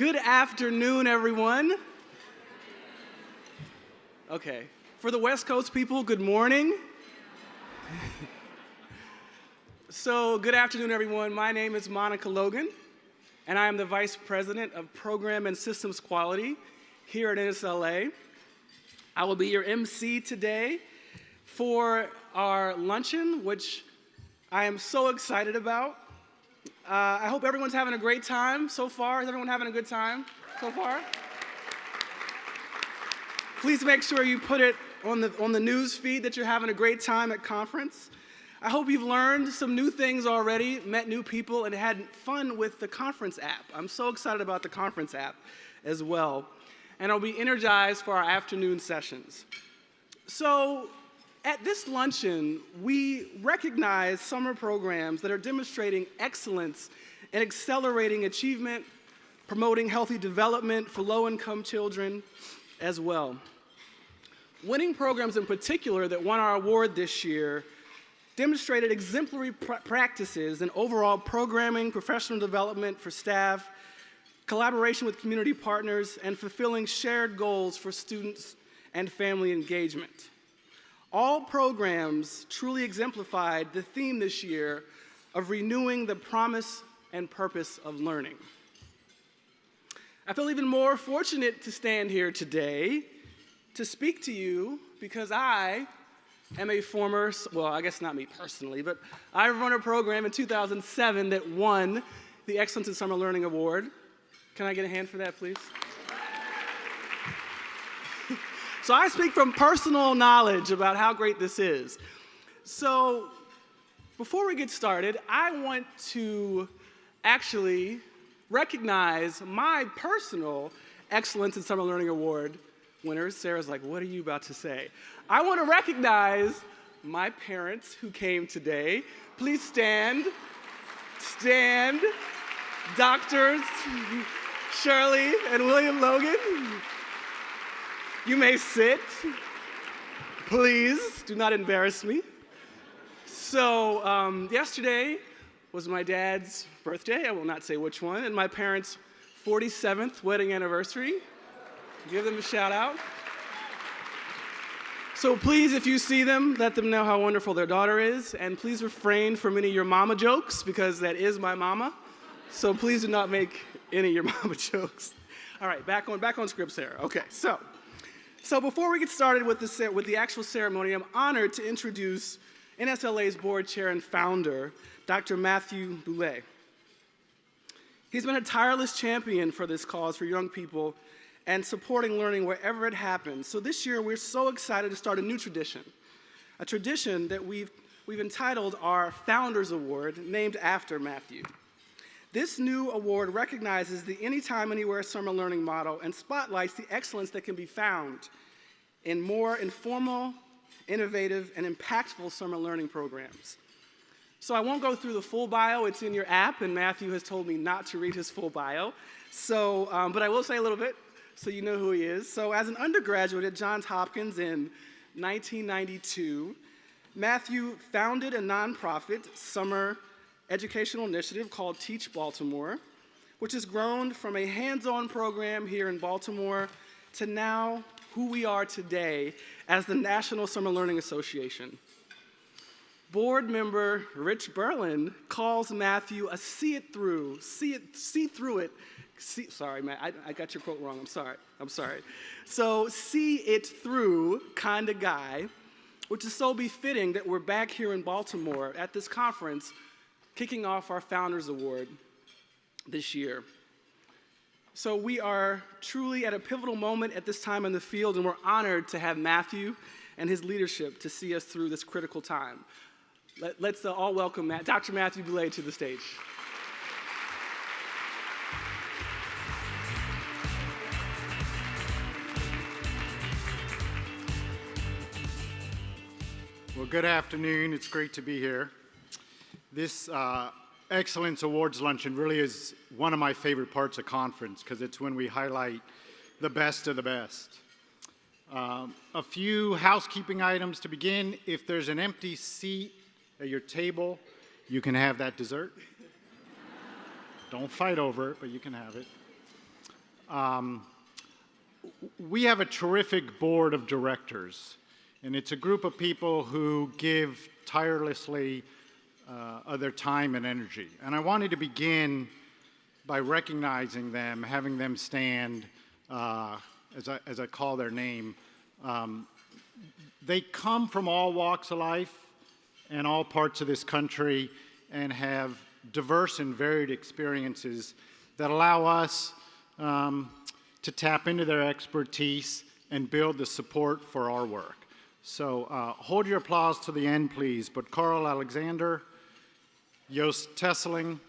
Good afternoon, everyone. Okay, for the West Coast people, good morning. So, good afternoon, everyone. My name is Monica Logan, and I am the Vice President of Program and Systems Quality here at NSLA. I will be your MC today for our luncheon, which I am so excited about. I hope everyone's having a great time so far. Is everyone having a good time so far? Please make sure you put it on the news feed that you're having a great time at conference. I hope you've learned some new things already, met new people, and had fun with the conference app. I'm so excited about the conference app as well. And I'll be energized for our afternoon sessions. So, at this luncheon, we recognize summer programs that are demonstrating excellence and accelerating achievement, promoting healthy development for low-income children as well. Winning programs in particular that won our award this year demonstrated exemplary practices in overall programming, professional development for staff, collaboration with community partners, and fulfilling shared goals for students and family engagement. All programs truly exemplified the theme this year of renewing the promise and purpose of learning. I feel even more fortunate to stand here today to speak to you because I am a former, well, I guess not me personally, but I run a program in 2007 that won the Excellence in Summer Learning Award. Can I get a hand for that, please? So I speak from personal knowledge about how great this is. So before we get started, I want to actually recognize my personal Excellence in Summer Learning Award winners. Sarah's like, what are you about to say? I want to recognize my parents who came today. Please stand. Stand. Doctors Shirley and William Logan. You may sit. Please do not embarrass me. So yesterday was my dad's birthday. I will not say which one, and my parents' 47th wedding anniversary. Give them a shout out. So please, if you see them, let them know how wonderful their daughter is, and please refrain from any of your mama jokes because that is my mama. So please do not make any of your mama jokes. All right, back on script, Sarah. Okay, so before we get started with the actual ceremony, I'm honored to introduce NSLA's board chair and founder, Dr. Matthew Boulay. He's been a tireless champion for this cause for young people and supporting learning wherever it happens. So this year, we're so excited to start a new tradition, a tradition that we've entitled our Founders Award, named after Matthew. This new award recognizes the Anytime, Anywhere summer learning model and spotlights the excellence that can be found in more informal, innovative, and impactful summer learning programs. So I won't go through the full bio. It's in your app, and Matthew has told me not to read his full bio. So, but I will say a little bit so you know who he is. So as an undergraduate at Johns Hopkins in 1992, Matthew founded a nonprofit summer educational initiative called Teach Baltimore, which has grown from a hands-on program here in Baltimore to now who we are today as the National Summer Learning Association. Board member Rich Berlin calls Matthew a sorry, Matt, I got your quote wrong, I'm sorry. So, see it through kind of guy, which is so befitting that we're back here in Baltimore at this conference kicking off our Founders Award this year. So we are truly at a pivotal moment at this time in the field, and we're honored to have Matthew and his leadership to see us through this critical time. Let's all welcome Dr. Matthew Boulay to the stage. Well, good afternoon. It's great to be here. This Excellence Awards Luncheon really is one of my favorite parts of conference because it's when we highlight the best of the best. A few housekeeping items to begin. If there's an empty seat at your table, you can have that dessert. Don't fight over it, but you can have it. We have a terrific board of directors, and it's a group of people who give tirelessly of their time and energy. And I wanted to begin by recognizing them, having them stand as I call their name. They come from all walks of life and all parts of this country and have diverse and varied experiences that allow us to tap into their expertise and build the support for our work. So hold your applause to the end, please. But Carl Alexander, Joost Tesseling,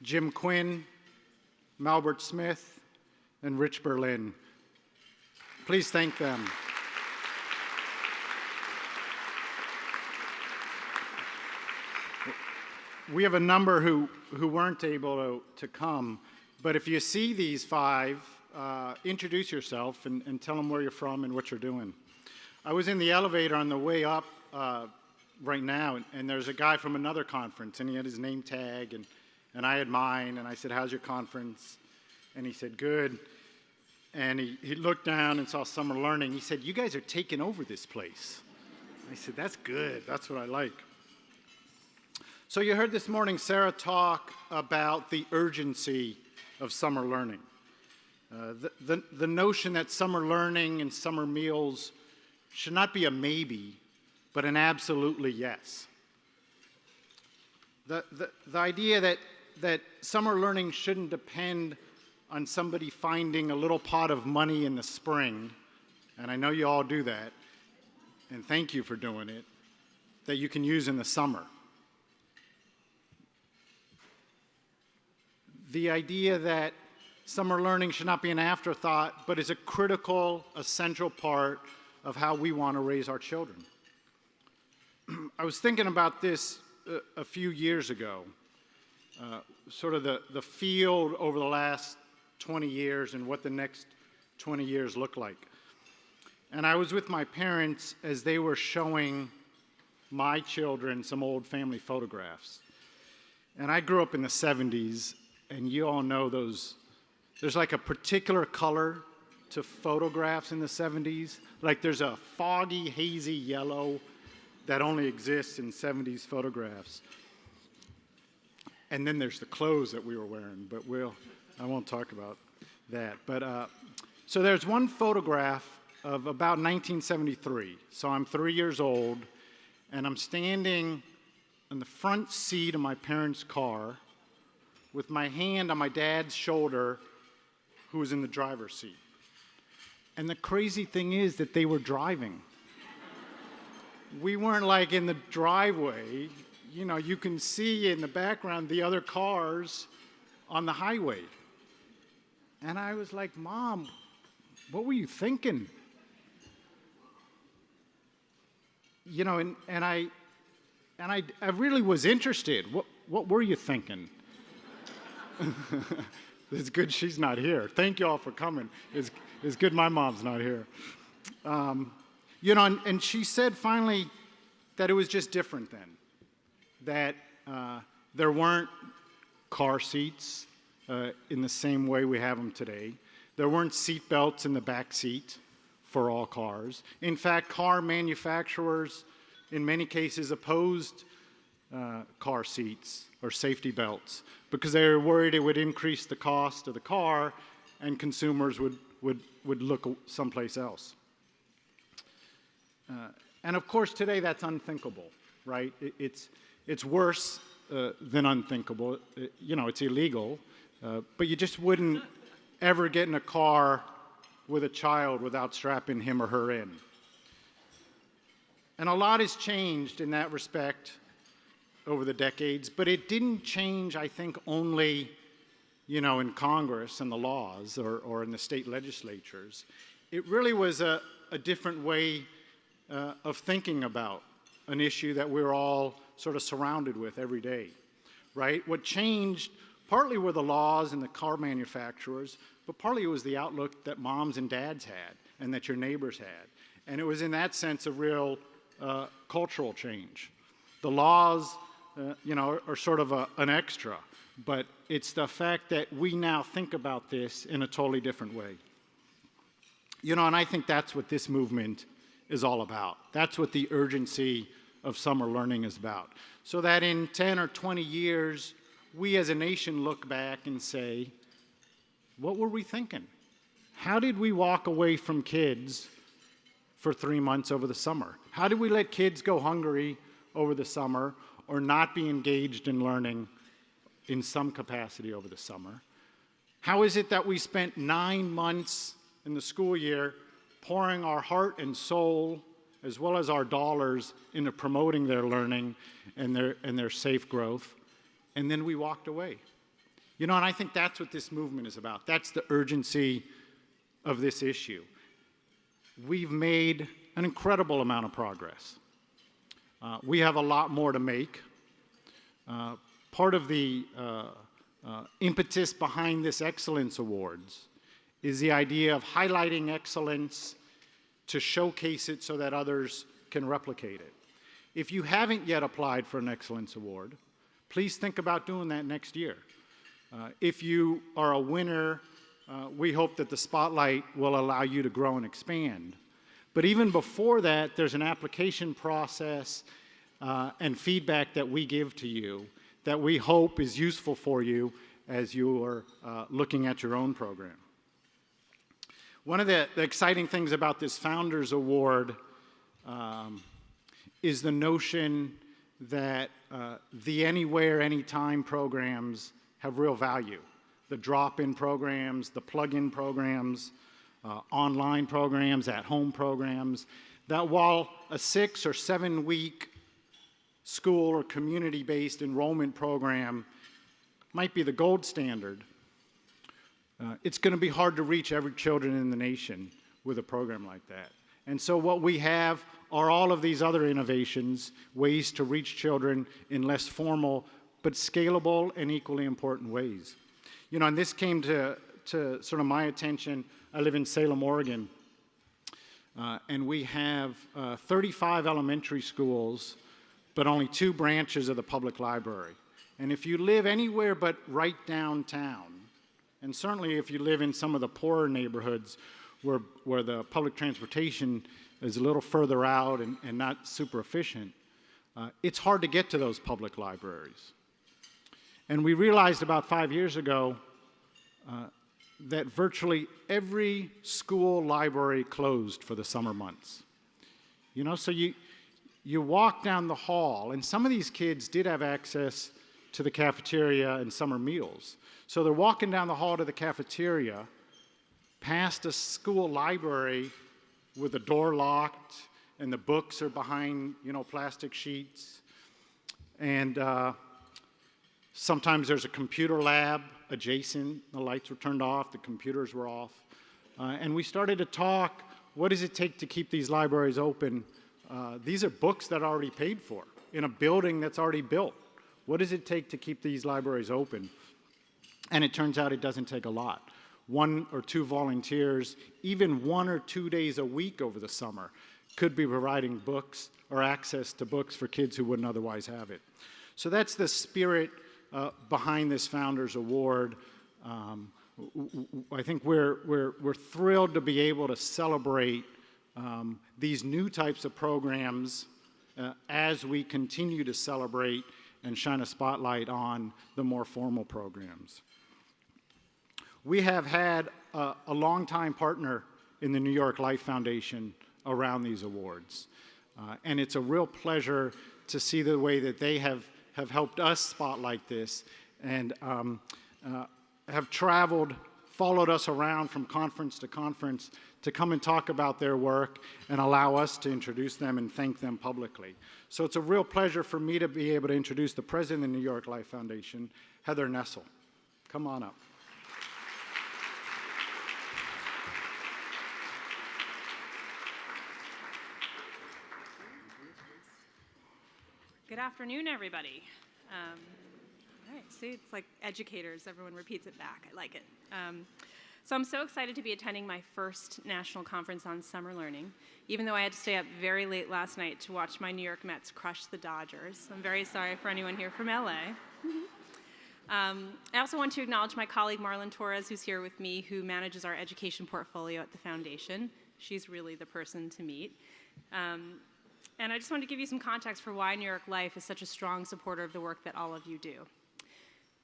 Jim Quinn, Malbert Smith, and Rich Berlin. Please thank them. We have a number who weren't able to come, but if you see these five, introduce yourself and tell them where you're from and what you're doing. I was in the elevator on the way up right now, and there's a guy from another conference, and he had his name tag, and I had mine, and I said, "How's your conference?" And he said, "Good." And he looked down and saw Summer Learning. He said, "You guys are taking over this place." I said, "That's good. That's what I like." So you heard this morning Sarah talk about the urgency of summer learning. The notion that summer learning and summer meals should not be a maybe, but an absolutely yes. The idea that summer learning shouldn't depend on somebody finding a little pot of money in the spring, and I know you all do that, and thank you for doing it, that you can use in the summer. The idea that summer learning should not be an afterthought, but is a critical, essential part of how we want to raise our children. I was thinking about this a few years ago, sort of the field over the last 20 years and what the next 20 years look like. And I was with my parents as they were showing my children some old family photographs. And I grew up in the 70s, and you all know those, there's like a particular color to photographs in the 70s. Like there's a foggy, hazy yellow that only exists in 70s photographs. And then there's the clothes that we were wearing, but I won't talk about that. But so there's one photograph of about 1973. So I'm 3 years old, and I'm standing in the front seat of my parents' car with my hand on my dad's shoulder, who was in the driver's seat. And the crazy thing is that they were driving. We weren't like in the driveway. You know, you can see in the background the other cars on the highway. And I was like, "Mom, what were you thinking?" You know, and I really was interested. What were you thinking? It's good she's not here. Thank you all for coming. It's good my mom's not here. You know, and she said finally that it was just different then. That there weren't car seats in the same way we have them today. There weren't seat belts in the back seat for all cars. In fact, car manufacturers, in many cases, opposed car seats or safety belts because they were worried it would increase the cost of the car and consumers would look someplace else. And of course, today that's unthinkable, right? It's worse than unthinkable. You know, it's illegal, but you just wouldn't ever get in a car with a child without strapping him or her in. And a lot has changed in that respect over the decades, but it didn't change, I think, only, you know, in Congress and the laws or in the state legislatures. It really was a different way of thinking about an issue that we're all sort of surrounded with every day, right? What changed partly were the laws and the car manufacturers, but partly it was the outlook that moms and dads had and that your neighbors had. And it was in that sense a real cultural change. The laws are sort of an extra. But it's the fact that we now think about this in a totally different way. And I think that's what this movement is all about. That's what the urgency of summer learning is about. So that in 10 or 20 years, we as a nation look back and say, what were we thinking? How did we walk away from kids for 3 months over the summer? How did we let kids go hungry over the summer or not be engaged in learning in some capacity over the summer? How is it that we spent 9 months in the school year pouring our heart and soul as well as our dollars into promoting their learning and their safe growth, and then we walked away? And I think that's what this movement is about. That's the urgency of this issue. We've made an incredible amount of progress. We have a lot more to make. Part of the impetus behind this Excellence Awards is the idea of highlighting excellence to showcase it so that others can replicate it. If you haven't yet applied for an Excellence Award, please think about doing that next year. If you are a winner, we hope that the spotlight will allow you to grow and expand. But even before that, there's an application process and feedback that we give to you that we hope is useful for you as you are looking at your own program. One of the exciting things about this Founders Award is the notion that the anywhere, anytime programs have real value. The drop-in programs, the plug-in programs, online programs, at-home programs, that while a 6 or 7 week school or community-based enrollment program might be the gold standard, it's going to be hard to reach every children in the nation with a program like that. And so what we have are all of these other innovations, ways to reach children in less formal but scalable and equally important ways. And this came to sort of my attention. I live in Salem, Oregon, and we have 35 elementary schools, but only 2 branches of the public library. And if you live anywhere but right downtown, and certainly if you live in some of the poorer neighborhoods where the public transportation is a little further out and not super efficient, it's hard to get to those public libraries. And we realized about 5 years ago that virtually every school library closed for the summer months. So you walk down the hall, and some of these kids did have access to the cafeteria and summer meals. So they're walking down the hall to the cafeteria, past a school library with the door locked, and the books are behind, plastic sheets. And sometimes there's a computer lab adjacent. The lights were turned off, the computers were off. And we started to talk, what does it take to keep these libraries open? These are books that are already paid for in a building that's already built. What does it take to keep these libraries open? And it turns out it doesn't take a lot. 1 or 2 volunteers, even 1 or 2 days a week over the summer, could be providing books or access to books for kids who wouldn't otherwise have it. So that's the spirit behind this Founders Award. I think we're thrilled to be able to celebrate these new types of programs as we continue to celebrate and shine a spotlight on the more formal programs. We have had a longtime partner in the New York Life Foundation around these awards. And it's a real pleasure to see the way that they have helped us spotlight this and have traveled, followed us around from conference to conference to come and talk about their work and allow us to introduce them and thank them publicly. So it's a real pleasure for me to be able to introduce the president of the New York Life Foundation, Heather Nessel. Come on up. Good afternoon, everybody. All right, see, it's like educators. Everyone repeats it back. I like it. So I'm so excited to be attending my first national conference on summer learning, even though I had to stay up very late last night to watch my New York Mets crush the Dodgers. I'm very sorry for anyone here from LA. I also want to acknowledge my colleague Marlon Torres, who's here with me, who manages our education portfolio at the foundation. She's really the person to meet. And I just wanted to give you some context for why New York Life is such a strong supporter of the work that all of you do.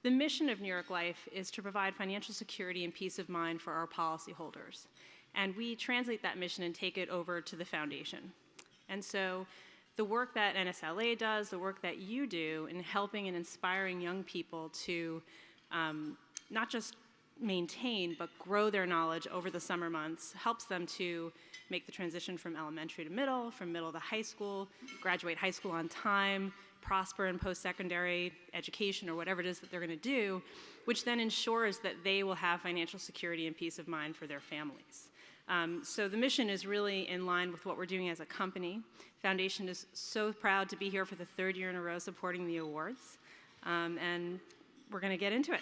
The mission of New York Life is to provide financial security and peace of mind for our policyholders. And we translate that mission and take it over to the foundation. And so the work that NSLA does, the work that you do in helping and inspiring young people to not just maintain but grow their knowledge over the summer months helps them to make the transition from elementary to middle, from middle to high school, graduate high school on time, prosper in post-secondary education or whatever it is that they're going to do, which then ensures that they will have financial security and peace of mind for their families. So the mission is really in line with what we're doing as a company. Foundation is so proud to be here for the third year in a row supporting the awards, and we're going to get into it.